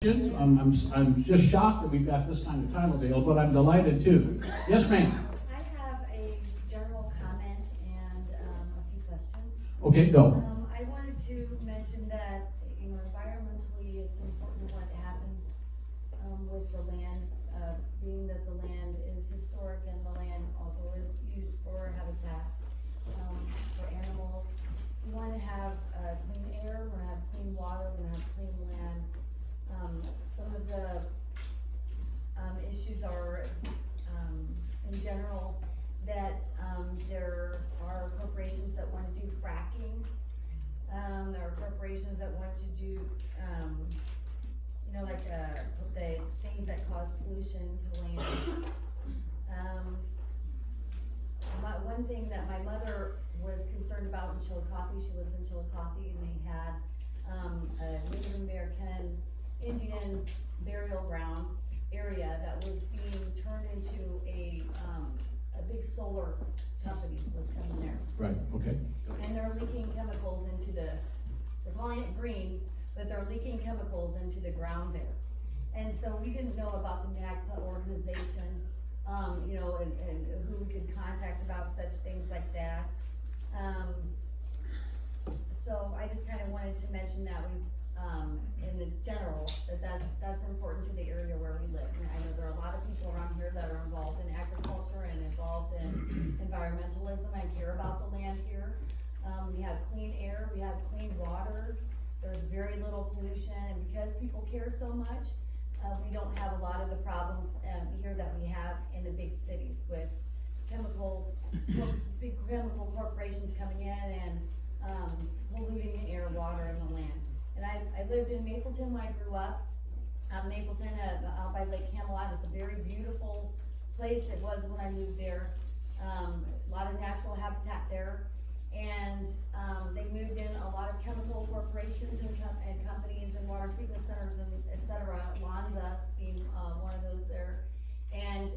I'm just shocked that we've got this kind of time available, but I'm delighted too. Yes, ma'am. I have a general comment and a few questions. Okay, go. I wanted to mention that, environmentally, it's important what happens with the land, being that the land is historic and the land also is used for habitat for animals. We want to have clean air, we want to have clean water, we want to have clean land. Some of the issues are, in general, that there are corporations that want to do fracking. There are corporations that want to do, the things that cause pollution to land. One thing that my mother was concerned about in Chillicothe, she lives in Chillicothe, and they had a Native American Indian burial ground area that was being turned into a big solar company was coming there. Right, okay. And they're leaking chemicals into they're calling it green, but they're leaking chemicals into the ground there. And so we didn't know about the NAGPA organization, and who we could contact about such things like that. So I just kind of wanted to mention that in the general, that's important to the area where we live. And I know there are a lot of people around here that are involved in agriculture and involved in environmentalism and care about the land here. We have clean air, we have clean water, there's very little pollution, and because people care so much, we don't have a lot of the problems here that we have in the big cities with big chemical corporations coming in and polluting the air, water, and the land. And I lived in Mapleton when I grew up. Mapleton, out by Lake Camelot, is a very beautiful place. It was when I moved there. A lot of natural habitat there. And they moved in a lot of chemical corporations and companies and water treatment centers and et cetera, Lonza being one of those there. And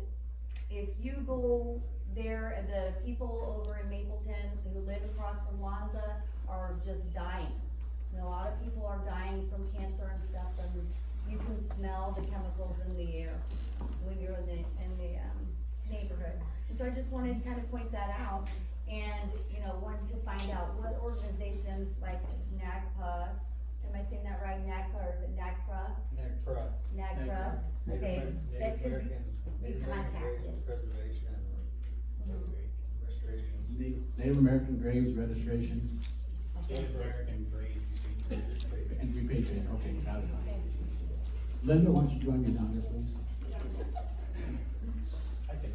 if you go there, the people over in Mapleton who live across from Lonza are just dying. A lot of people are dying from cancer and stuff, and you can smell the chemicals in the air when you're in the neighborhood. And so I just wanted to kind of point that out, and wanted to find out what organizations like NAGPA, am I saying that right, NAGPA, or is it NAGPRA? NAGPRA, okay, that could be contacted. Preservation and restoration. Native American Graves Registration Okay. Native American Graves Registration. and repatriation. Okay, got it. Okay. Linda, why don't you join me down here, please?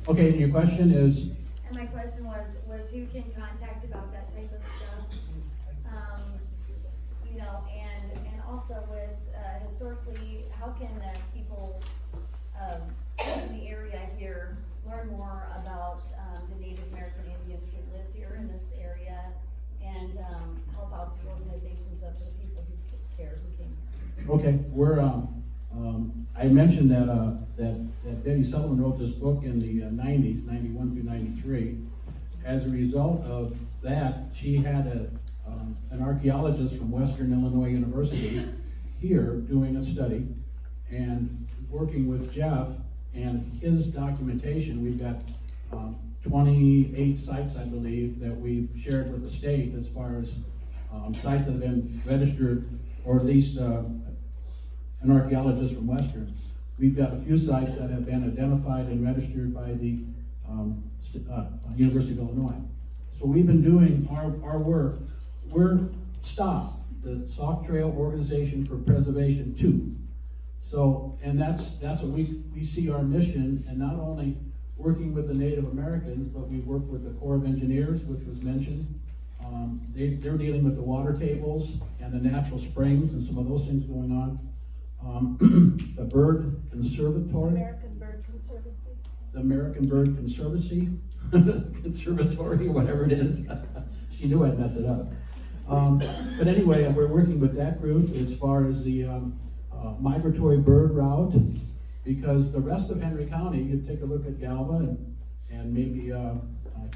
Okay, and your question is? And my question was who can contact about that type of stuff? And also with, historically, how can people, in the area here learn more about, the Native American Indians who live here in this area and, help out the organizations of the people who care, who can. Okay, we're, I mentioned that Betty Sullivan wrote this book in the 90s, 91 through 93. As a result of that, she had an archaeologist from Western Illinois University here doing a study and working with Jeff and his documentation. We've got 28 sites, I believe, that we've shared with the state as far as sites that have been registered, or at least an archaeologist from Western. We've got a few sites that have been identified and registered by the University of Illinois. So we've been doing our work. We're STOP, the Sauk Trail Organization for Preservation 2. So, and that's what we see our mission, and not only working with the Native Americans, but we work with the Corps of Engineers, which was mentioned. They're dealing with the water tables and the natural springs and some of those things going on. The Bird Conservatory. American Bird Conservancy. The American Bird Conservancy, Conservatory, whatever it is. She knew I'd mess it up. But anyway, we're working with that group as far as the migratory bird route, because the rest of Henry County, you take a look at Galva and maybe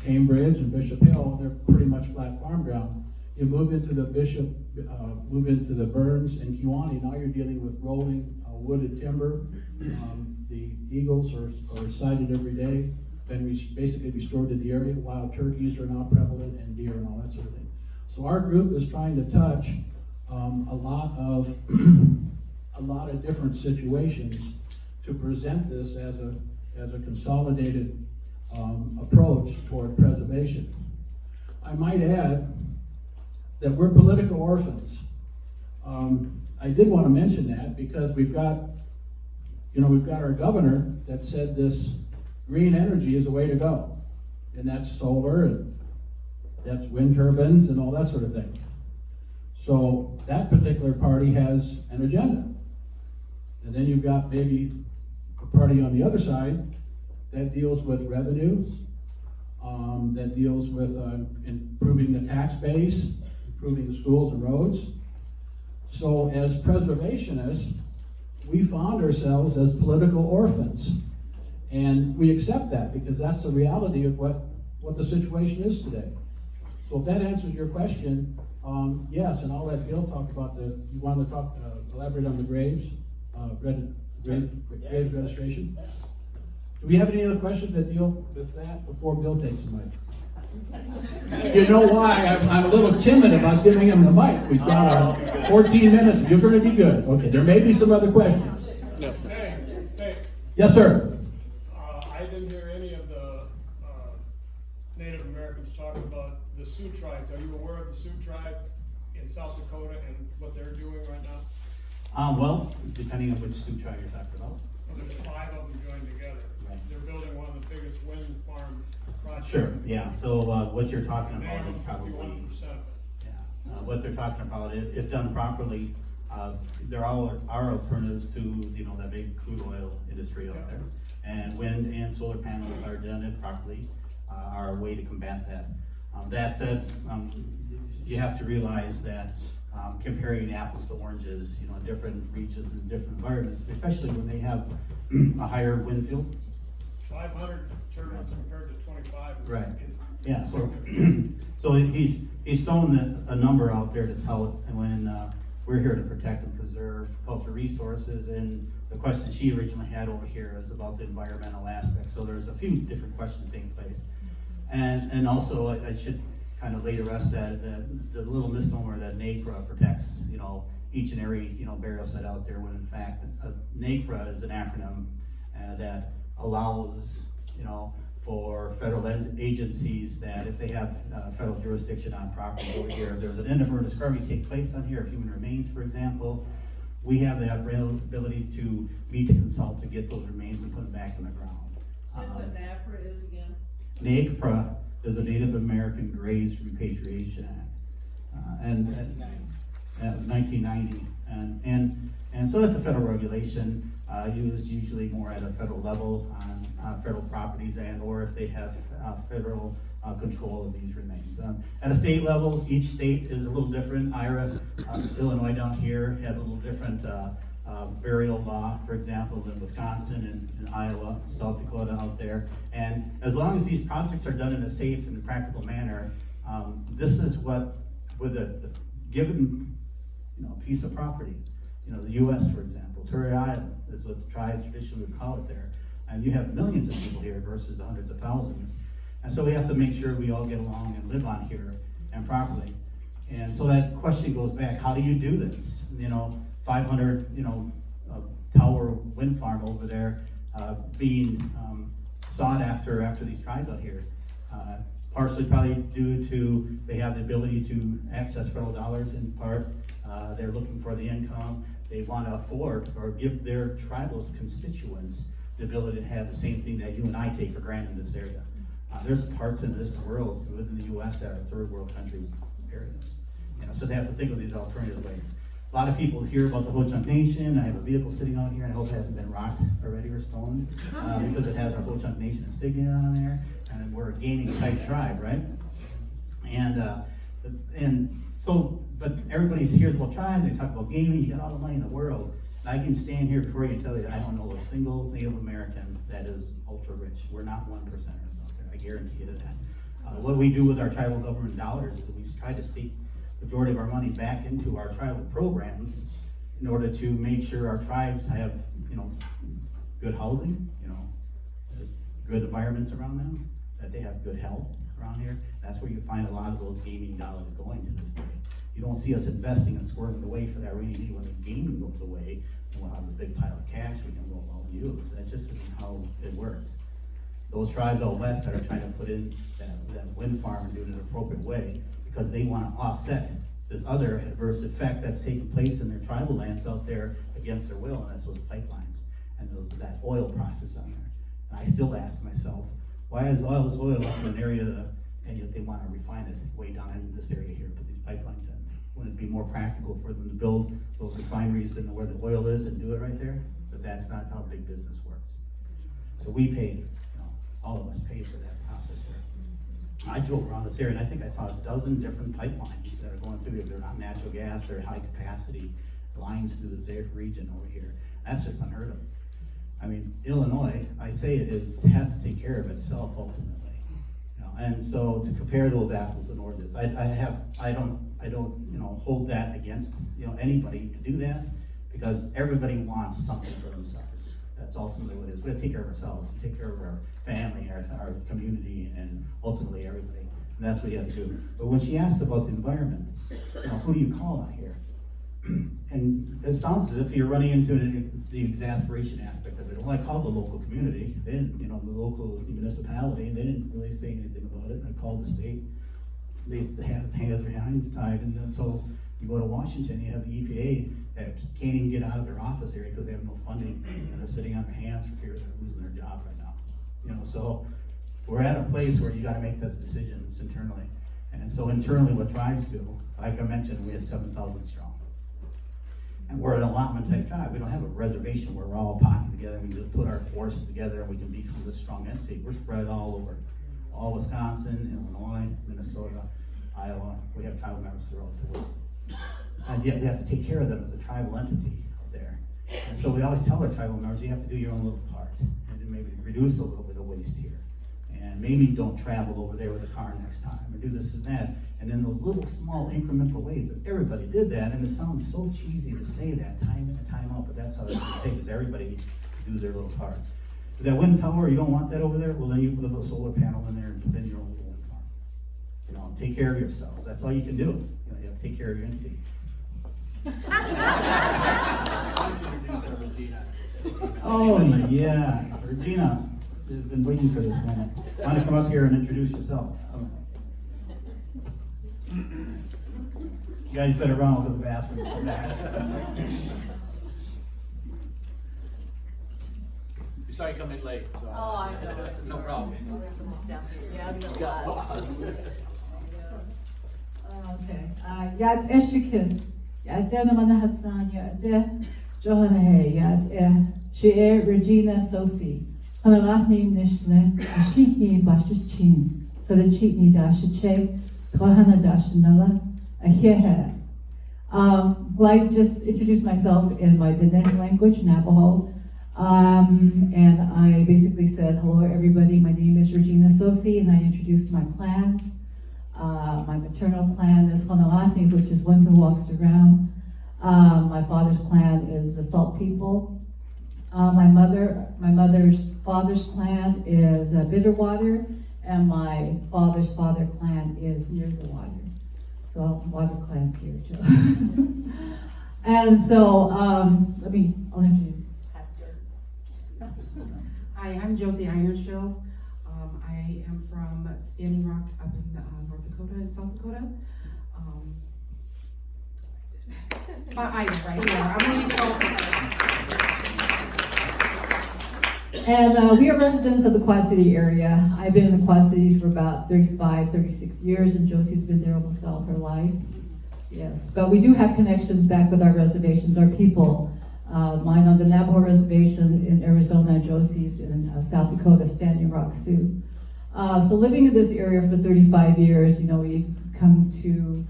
Cambridge and Bishop Hill, they're pretty much flat farm ground. You move into the Bishop, move into the Burns and Kewanee, now you're dealing with rolling wooded timber. The eagles are sighted every day, been basically restored to the area. Wild turkeys are now prevalent, and deer and all that sort of thing. So our group is trying to touch a lot of a lot of different situations to present this as a consolidated approach toward preservation. I might add that we're political orphans. I did want to mention that because we've got our governor that said this green energy is the way to go, and that's solar and that's wind turbines and all that sort of thing. So that particular party has an agenda. And then you've got maybe a party on the other side that deals with revenue, that deals with improving the tax base, improving the schools and roads. So as preservationists, we found ourselves as political orphans. And we accept that because that's the reality of what the situation is today. So if that answers your question, yes, and I'll let Bill talk about you want to talk, elaborate on the graves, graves registration? Do we have any other questions that deal with that before Bill takes the mic? You know why I'm a little timid about giving him the mic. We've got 14 minutes. You're going to be good. Okay, there may be some other questions. No. Say. Yes, sir. I didn't hear any of the Native Americans talk about the Sioux tribes. Are you aware of the Sioux tribe in South Dakota and what they're doing right now? Well, depending on which Sioux tribe you're talking about. Well, there's 5 of them joined together. Right. They're building one of the biggest wind farm projects. Sure, yeah, so what you're talking And they about own is probably, 51% of it. yeah, what they're talking about, if done properly, there are alternatives to, that big crude oil industry out there. And wind and solar panels are done it properly, are a way to combat that. That said, you have to realize that comparing apples to oranges, in different regions and different environments, especially when they have a higher wind field. 500 turbines compared to 25 is, Right. is Yeah, so, significant. so he's thrown a number out there to tell it, and when we're here to protect and preserve cultural resources, and the question she originally had over here is about the environmental aspect, so there's a few different questions taking place. And also, I should kind of lay to rest that the little misnomer that NAGPRA protects, each and every, burial site out there, when in fact, NAGPRA is an acronym that allows, for federal agencies that if they have federal jurisdiction on property over here, if there's an inadvertent discovery take place on here, of human remains, for example, we have that ability to meet the consult to get those remains and put them back in the ground. Say what NAPRA is again? NAGPRA is the Native American Graves Repatriation Act, and 1990, and so that's a federal regulation used usually more at a federal level on federal properties, and or if they have federal control of these remains. At a state level, each state is a little different. Illinois down here has a little different burial law, for example, than Wisconsin and Iowa, South Dakota out there. And as long as these projects are done in a safe and practical manner, this is what, with a given piece of property, the U.S., for example, Turtle Island is what the tribes traditionally would call it there. And you have millions of people here versus the hundreds of thousands. And so we have to make sure we all get along and live on here and properly. And so that question goes back, how do you do this? 500, tower wind farm over there being sought after these tribes out here. Partially probably due to they have the ability to access federal dollars in part. They're looking for the income. They want to afford or give their tribal constituents the ability to have the same thing that you and I take for granted in this area. There's parts in this world within the U.S. that are third world country areas. So they have to think of these alternative ways. A lot of people hear about the Ho-Chunk Nation. I have a vehicle sitting out here, and I hope it hasn't been rocked already or stolen, because it has our Ho-Chunk Nation insignia on there, and we're a gaming type tribe, right? And so, but everybody hears about tribes, they talk about gaming, you got all the money in the world. And I can stand here before you and tell you that I don't know a single Native American that is ultra rich. We're not 1%ers out there, I guarantee you that. What we do with our tribal government dollars is we try to stake the majority of our money back into our tribal programs, in order to make sure our tribes have, you know, good housing, you know, good environments around them, that they have good health around here. That's where you find a lot of those gaming dollars going to this day. You don't see us investing and squirming away for that rainy day when the gaming goes away, and we'll have a big pile of cash we can roll out and use. That just isn't how it works. Those tribes out west that are trying to put in that wind farm and do it in an appropriate way, because they wanna offset this other adverse effect that's taking place in their tribal lands out there against their will, and that's those pipelines and that oil process on there. And I still ask myself, why is all this oil up in an area and yet they wanna refine it way down in this area here, put these pipelines in? Wouldn't it be more practical for them to build those refineries in where the oil is and do it right there? But that's not how big business works. So we pay, you know, all of us pay for that process here. I drove around this area and I think I saw a dozen different pipelines that are going through here. They're not natural gas, they're high capacity lines through this region over here. That's just unheard of. I mean, Illinois, I say it has to take care of itself ultimately. You know, and so to compare those apples and oranges, I don't, you know, hold that against, you know, anybody to do that, because everybody wants something for themselves. That's ultimately what it is. We have to take care of ourselves, take care of our family, our community, and ultimately everybody. And that's what you have to do. But when she asked about the environment, you know, who do you call on here? And it sounds as if you're running into the exasperation aspect of it. Well, I called the local community, they didn't, you know, the local municipality, they didn't really say anything about it. I called the state, they have hands behind tied, and then so you go to Washington, you have the EPA that can't even get out of their office area because they have no funding, and they're sitting on their hands for fear they're losing their job right now. You know, so we're at a place where you gotta make those decisions internally. And so internally, what tribes do, like I mentioned, we had 7,000 strong. And we're an allotment type tribe. We don't have a reservation where we're all pocketed together and we just put our forces together and we can become this strong entity. We're spread all over, all Wisconsin, Illinois, Minnesota, Iowa. We have tribal members throughout the world. And yet we have to take care of them as a tribal entity out there. And so we always tell our tribal members, you have to do your own little part and then maybe reduce a little bit of waste here. And maybe don't travel over there with a car next time, or do this and that. And in those little small incremental ways, if everybody did that, and it sounds so cheesy to say that time in and time out, but that's how it's gonna take, is everybody do their little part. If that wind tower, you don't want that over there, well then you put a little solar panel in there and put in your own little wind farm. You know, take care of yourselves, that's all you can do. You know, you have to take care of your entity. Oh, yeah, Regina. I've been waiting for this moment. Want to come up here and introduce yourself? You guys better run over to the bathroom and come back. We saw you come in late, so. Oh, I know. No problem. Yeah, You got lost. Okay. Yat eshikis. Yat manahatsan. Yat Johanne. Yat she Regina Sosi. Hanalahni Nishle. Shihi Bashichin. For the Chitni Dashiche. Kohana Dashanella. Ahehe. Well, I just introduced myself in my Diné language, Navajo. And I basically said, hello everybody, my name is Regina Sosi, and I introduced my clans. My maternal clan is Honolani, which is one who walks around. My father's clan is the Salt People. My mother's father's clan is Bitterwater, and my father's father clan is Near the Water. So water clans here, Joe. And so, I'll introduce. Hi, I'm Josie Ironshield. I am from Standing Rock up in North Dakota and South Dakota. I'm right here. I'm really And we are residents of the Quad City area. I've been in the Quad Cities for about 35, 36 years, and Josie's been there almost all of her life. Yes, but we do have connections back with our reservations, our people. Mine on the Navajo Reservation in Arizona, Josie's in South Dakota, Standing Rock Sioux. So living in this area for 35 years, we've come to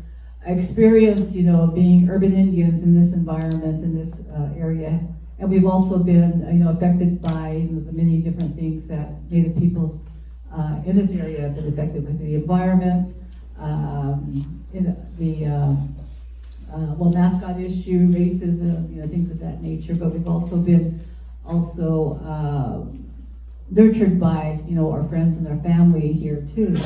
experience, being urban Indians in this environment, in this area. And we've also been, affected by the many different things that Native peoples in this area have been affected with the environment, in the mascot issue, racism, things of that nature, but we've also been nurtured by, our friends and our family here too,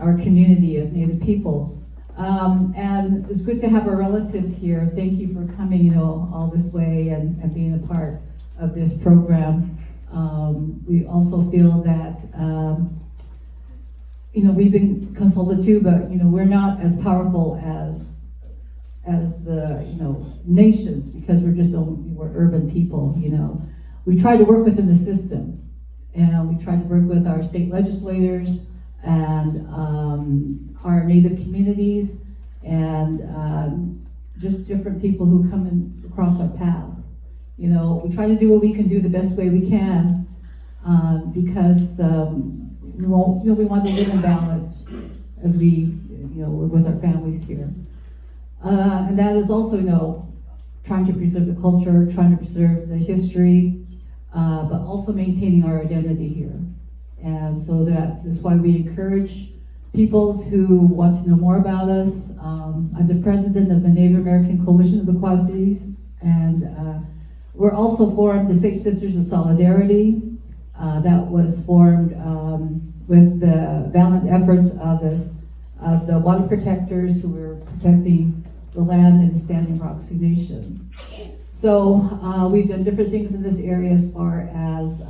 our community as Native peoples. And it's good to have our relatives here. Thank you for coming, all this way and being a part of this program. We also feel that, we've been consulted too, but, we're not as powerful as the, nations, because we're urban people, We try to work within the system, and we try to work with our state legislators and our Native communities, and just different people who come across our paths. We try to do what we can do the best way we can, because we want to live in balance as we, live with our families here. And that is also, trying to preserve the culture, trying to preserve the history, but also maintaining our identity here. And so that's why we encourage peoples who want to know more about us. I'm the president of the Native American Coalition of the Quad Cities, and we're also formed the Sage Sisters of Solidarity. That was formed with the valiant efforts of the water protectors who were protecting the land in the Standing Rock Sioux Nation. So we've done different things in this area as far as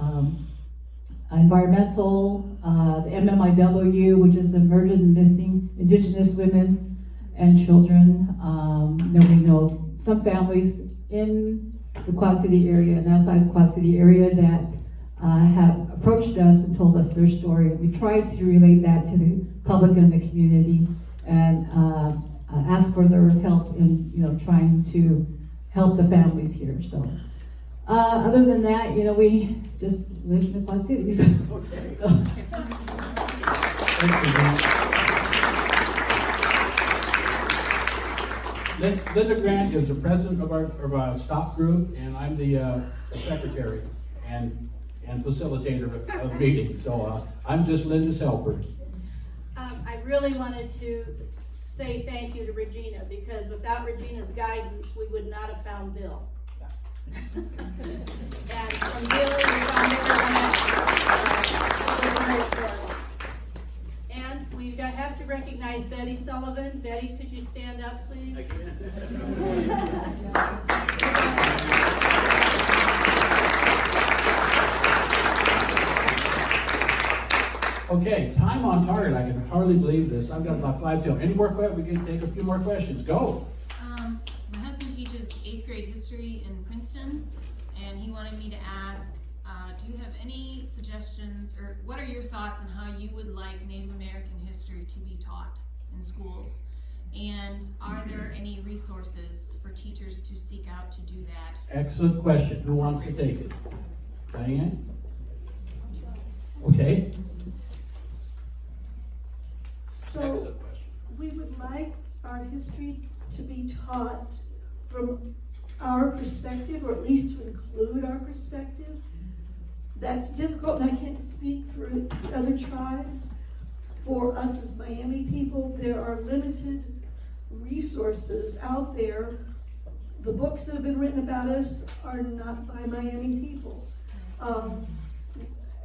environmental, the MMIW, which is the Murdered and Missing Indigenous Women and Children. Then we know some families in the Quad City area and outside the Quad City area that have approached us and told us their story. We tried to relate that to the public and the community, and ask for their help in trying to help the families here. So other than that, we just live in the Quad Cities. Okay. Linda Grant is the president of our stop group, and I'm the secretary and facilitator of meetings. So I'm just Linda's helper. I really wanted to say thank you to Regina, because without Regina's guidance, we would not have found Bill. And from Bill, we found everyone. And we have to recognize Betty Sullivan. Betty, could you stand up, please? Okay, time on target. I can hardly believe this. I've got about 5 till. Any more questions? We can take a few more questions. Go. My husband teaches 8th grade history in Princeton, and he wanted me to ask, do you have any suggestions, or what are your thoughts on how you would like Native American history to be taught in schools? And are there any resources for teachers to seek out to do that? Excellent question. Who wants to take it? Diane? Okay. So Excellent question. we would like our history to be taught from our perspective, or at least to include our perspective. That's difficult, and I can't speak for other tribes. For us as Miami people, there are limited resources out there. The books that have been written about us are not by Miami people.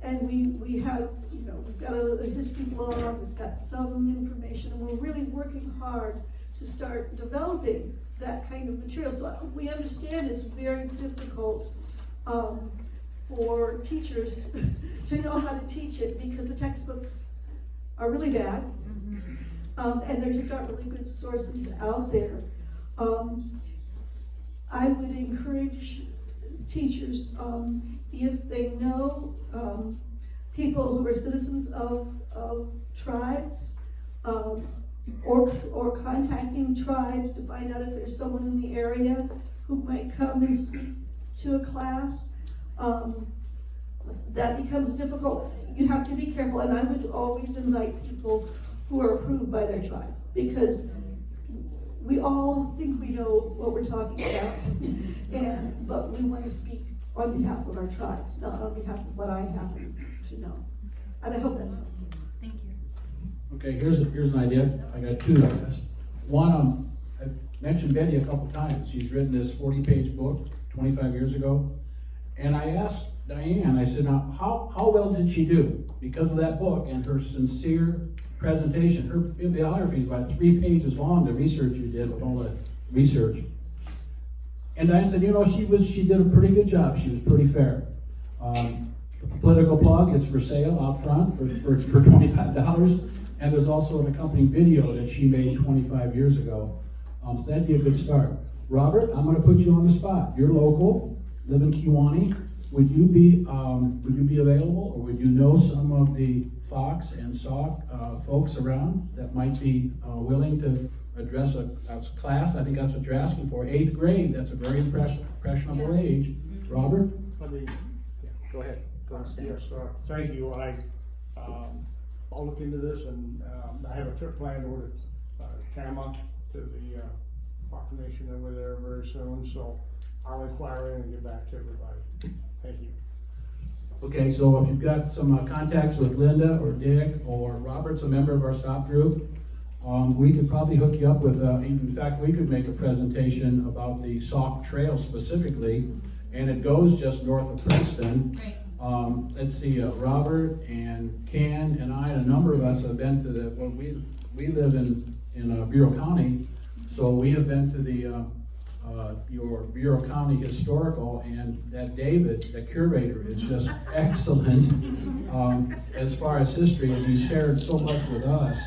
And we have, we've got a history blog, we've got some information, and we're really working hard to start developing that kind of material. So we understand it's very difficult for teachers to know how to teach it, because the textbooks are really bad, and there just aren't really good sources out there. I would encourage teachers, if they know people who are citizens of tribes, or contacting tribes to find out if there's someone in the area who might come and speak to a class. That becomes difficult. You have to be careful, and I would always invite people who are approved by their tribe, because we all think we know what we're talking about, but we want to speak on behalf of our tribes, not on behalf of what I happen to know. And I hope that's helpful. Thank you. Okay, here's an idea. I got 2 ideas. One, mentioned Betty a couple times. She's written this 40-page book 25 years ago. And I asked Diane, I said, now, how well did she do? Because of that book and her sincere presentation. Her bibliography is about 3 pages long, the research you did with all the research. And Diane said, she did a pretty good job. She was pretty fair. Political plug, it's for sale out front for $25. And there's also an accompanying video that she made 25 years ago. So that'd be a good start. Robert, I'm gonna put you on the spot. You're local, live in Kewanee. Would you be available, or would you know some of the Fox and Sauk folks around that might be willing to address a class? I think that's what you're asking for. 8th grade, that's a very impressionable age. Robert? Go ahead. Go on, Stan. Yes, thank you. I'll look into this, and I have a trip planned over to Tama, to the proclamation over there very soon, so I'll inquire in and get back to everybody. Thank you. Okay, so if you've got some contacts with Linda or Dick or Robert's a member of our stop group, we could probably hook you up with, in fact, we could make a presentation about the Sauk Trail specifically, and it goes just north of Princeton. Great. Let's see, Robert and Ken and I, and a number of us have been to the, well, we live in Bureau County, so we have been to the, your Bureau County Historical, and that David, the curator, is just excellent as far as history, and he shared so much with us.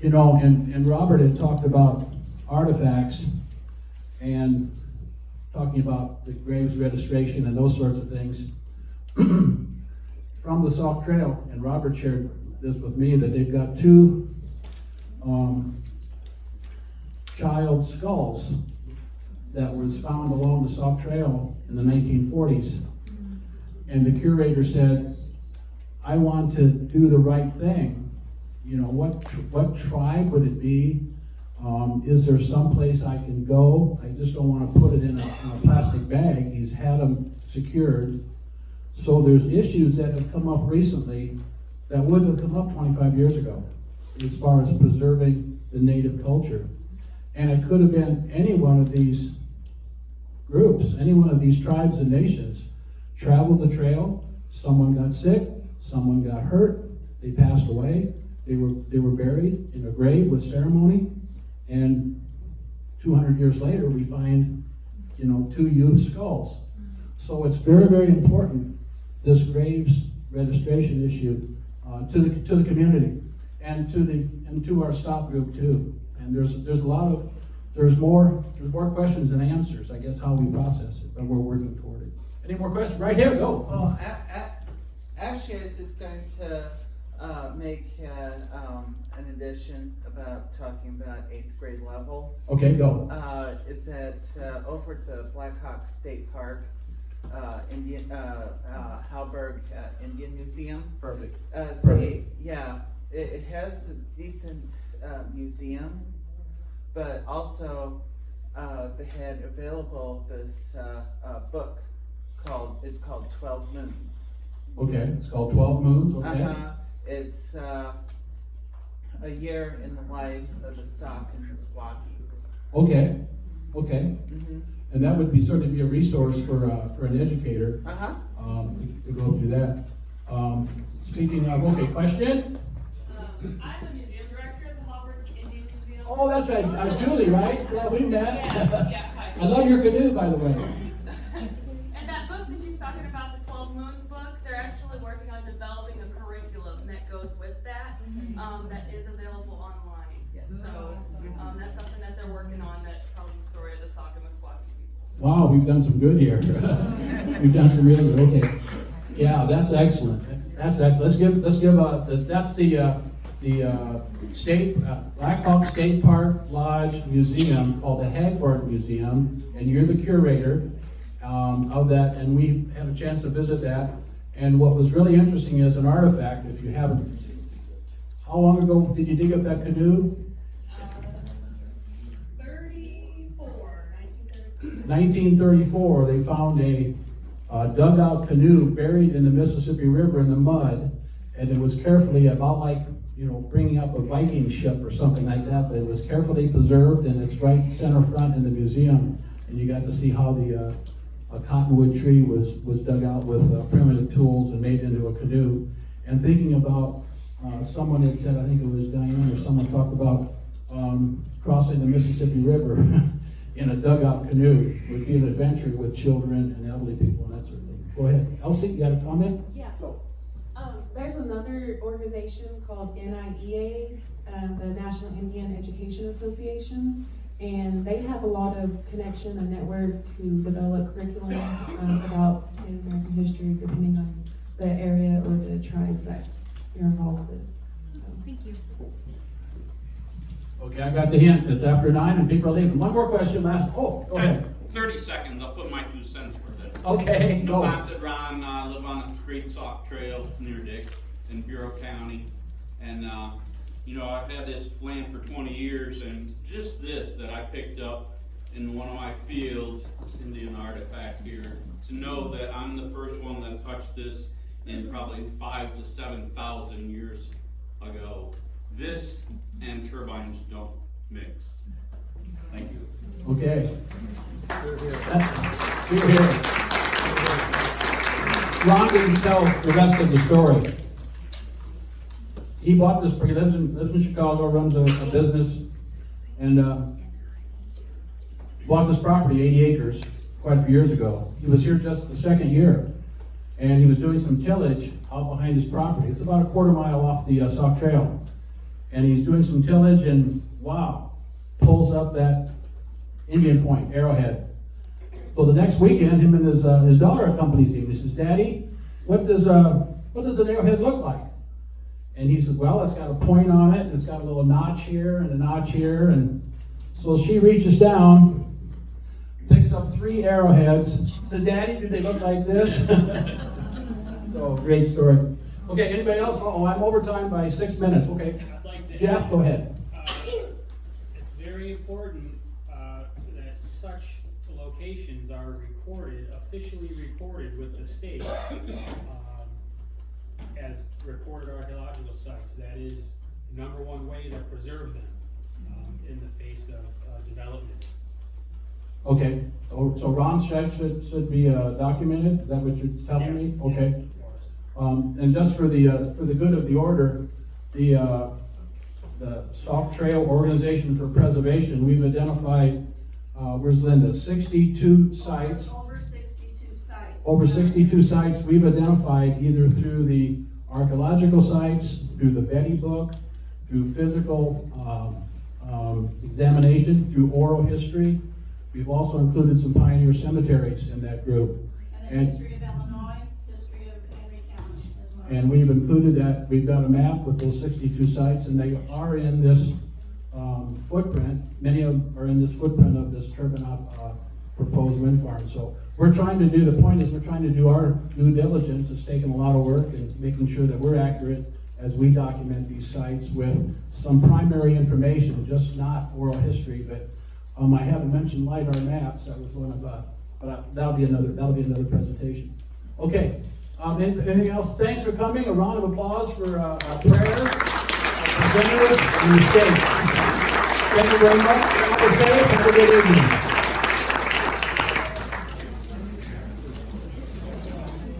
And Robert had talked about artifacts and talking about the graves registration and those sorts of things. From the Sauk Trail, and Robert shared this with me, that they've got 2 child skulls that was found along the Sauk Trail in the 1940s. And the curator said, I want to do the right thing. What tribe would it be? Is there some place I can go? I just don't want to put it in a plastic bag. He's had them secured. So there's issues that have come up recently that wouldn't have come up 25 years ago as far as preserving the native culture. And it could have been any one of these groups, any one of these tribes and nations traveled the trail, someone got sick, someone got hurt, they passed away, they were buried in a grave with ceremony, and 200 years later we find 2 youth skulls. So it's very, very important, this graves registration issue, to the community and to our stop group too. And there's more questions than answers, I guess, how we process it, but we're working toward it. Any more questions? Right here, go. Well, actually, I was just going to make an addition about talking about 8th grade level. Okay, go. Is that over at the Blackhawk State Park, Halberg Indian Museum? Perfect. It has a decent museum, but also they had available this book called 12 Moons. Okay, it's called 12 Moons, okay. It's a year in the life of the Sauk and Meskwaki. Okay. Mm-hmm. And that would certainly be a resource for an educator to go through that. Speaking of, okay, question? I'm the museum director of the Halberg Indian Museum. Oh, that's right, Julie, right? Yeah, we met. Yeah, I love your canoe, by the way. And that book that she's talking about, the 12 Moons book, they're actually working on developing a curriculum that goes with that, that is available online. So that's something that they're working on that tells the story of the Sauk and Meskwaki people. Wow, we've done some good here. We've done some really good, okay. Yeah, that's excellent. That's excellent. Let's give that's the state Blackhawk State Park Lodge Museum, called the Hagberg Museum, and you're the curator of that, and we had a chance to visit that. And what was really interesting is an artifact, if you haven't, how long ago did you dig up that canoe? 1934, they found a dugout canoe buried in the Mississippi River in the mud, And it was carefully, about like, you know, bringing up a Viking ship or something like that, but it was carefully preserved, and it's right center front in the museum. And you got to see how the a cottonwood tree was dug out with primitive tools and made into a canoe. And thinking about, someone had said, I think it was Diane or someone talked about crossing the Mississippi River in a dugout canoe would be an adventure with children and elderly people and that sort of thing. Go ahead. Elsie, you got a comment? Yeah. There's another organization called NIEA, the National Indian Education Association, and they have a lot of connection and networks who develop curriculum about Native American history, depending on the area or the tribes that you're involved with. Thank you. Okay, I got the hint. It's after 9 and people are leaving. One more question, last. Oh, go ahead. 30 seconds, I'll put my 2 cents worth in. Okay, go. Napontet Ron, live on a Great Sauk Trail near Dick in Bureau County. And, you know, I've had this land for 20 years, and just this that I picked up in one of my fields, Indian artifact here, to know that I'm the first one that touched this in probably 5,000 to 7,000 years ago. This and turbines don't mix. Thank you. Okay. You're here. Ron didn't tell the rest of the story. He bought this, he lives in Chicago, runs a business, and bought this property, 80 acres, quite a few years ago. He was here just the second year, and he was doing some tillage out behind his property. It's about a quarter mile off the Sauk Trail. And he's doing some tillage, and wow, pulls up that Indian Point, Arrowhead. So the next weekend, him and his daughter accompanies him. He says, Daddy, what does an arrowhead look like? And he says, well, it's got a point on it, and it's got a little notch here and a notch here. And so she reaches down, picks up 3 arrowheads, said, Daddy, do they look like this? So, great story. Okay, anybody else? Oh, I'm over time by 6 minutes. Okay. I'd like to Jeff, go ahead. It's very important that such locations are recorded, officially recorded with the state as recorded archaeological sites. That is #1 way to preserve them in the face of development. Okay. So Ron's shed should be documented. Is that what you're telling me? Okay. Yes, of course. And just for the good of the order, the Sauk Trail Organization for Preservation, we've identified, where's Linda? 62 sites. Over 62 sites. Over 62 sites we've identified either through the archaeological sites, through the Betty book, through physical examination, through oral history. We've also included some pioneer cemeteries in that group. And the history of Illinois, history of Henry County as well. And we've included that. We've got a map with those 62 sites, and they are in this footprint. Many of them are in this footprint of this Turbinat proposed wind farm. So we're trying to do, the point is we're trying to do our due diligence. It's taken a lot of work and making sure that we're accurate as we document these sites with some primary information, just not oral history. But I haven't mentioned LiDAR maps. That was one of, but that'll be another presentation. Okay. Anything else? Thanks for coming. A round of applause for prayer, presenters, and the state. Thank you very much. Have a good evening.